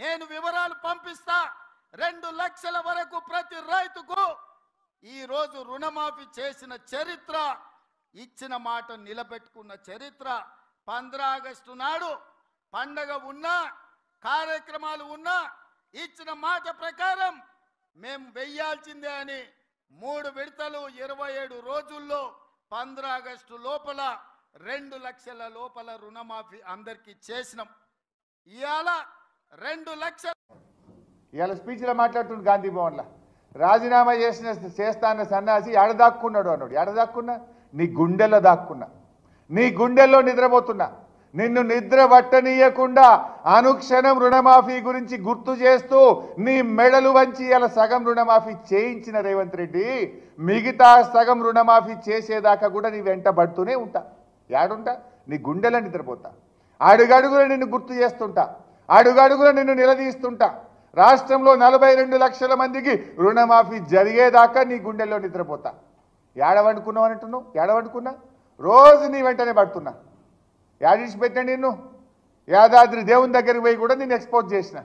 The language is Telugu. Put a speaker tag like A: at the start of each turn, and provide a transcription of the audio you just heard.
A: నేను వివరాలు పంపిస్తా. 2 లక్షల వరకు ప్రతి రైతుకు ఈ రోజు రుణమాఫీ చేసిన చరిత్ర, ఇచ్చిన మాట నిలబెట్టుకున్న చరిత్ర. 15 ఆగస్టు నాడు పండగ ఉన్నా, కార్యక్రమాలు ఉన్నా, ఇచ్చిన మాట ప్రకారం మేము వెయ్యాల్సిందే అని 3 విడతలు 27 రోజుల్లో 15 ఆగస్టు లోపల 2 లక్షల లోపల రుణమాఫీ అందరికీ చేసినాం. ఇవాళ 2 లక్షల
B: ఇవాళ స్పీచ్లో మాట్లాడుతుంది గాంధీ భవన్లో రాజీనామా చేస్తాన్న సన్నాసి ఎడదాక్కున్నాడు అన్నాడు. ఎడదాక్కున్నా? నీ గుండెల్లో దాక్కున్నా, నీ గుండెల్లో నిద్రపోతున్నా. నిన్ను నిద్ర పట్టనీయకుండా అనుక్షణం రుణమాఫీ గురించి గుర్తు చేస్తూ నీ మెడలు వంచి ఇలా సగం రుణమాఫీ చేయించిన రేవంత్ రెడ్డి మిగతా సగం రుణమాఫీ చేసేదాకా కూడా నీ వెంట పడుతూనే ఉంటా. యాడుంటా? నీ గుండెలో నిద్రపోతా. అడుగడుగులో నిన్ను గుర్తు చేస్తుంటా, అడుగడుగులో నిన్ను నిలదీస్తుంటా. రాష్ట్రంలో 42 లక్షల మందికి రుణమాఫీ జరిగేదాకా నీ గుండెల్లో నిద్రపోతా. ఏడవనుకున్నావు అంటున్నావు? ఏడవనుకున్నా? రోజు నీ వెంటనే పడుతున్నా. యాడిచి పెట్టా నిన్ను? యాదాద్రి దేవుని దగ్గరికి పోయి కూడా నేను ఎక్స్పోజ్ చేసిన.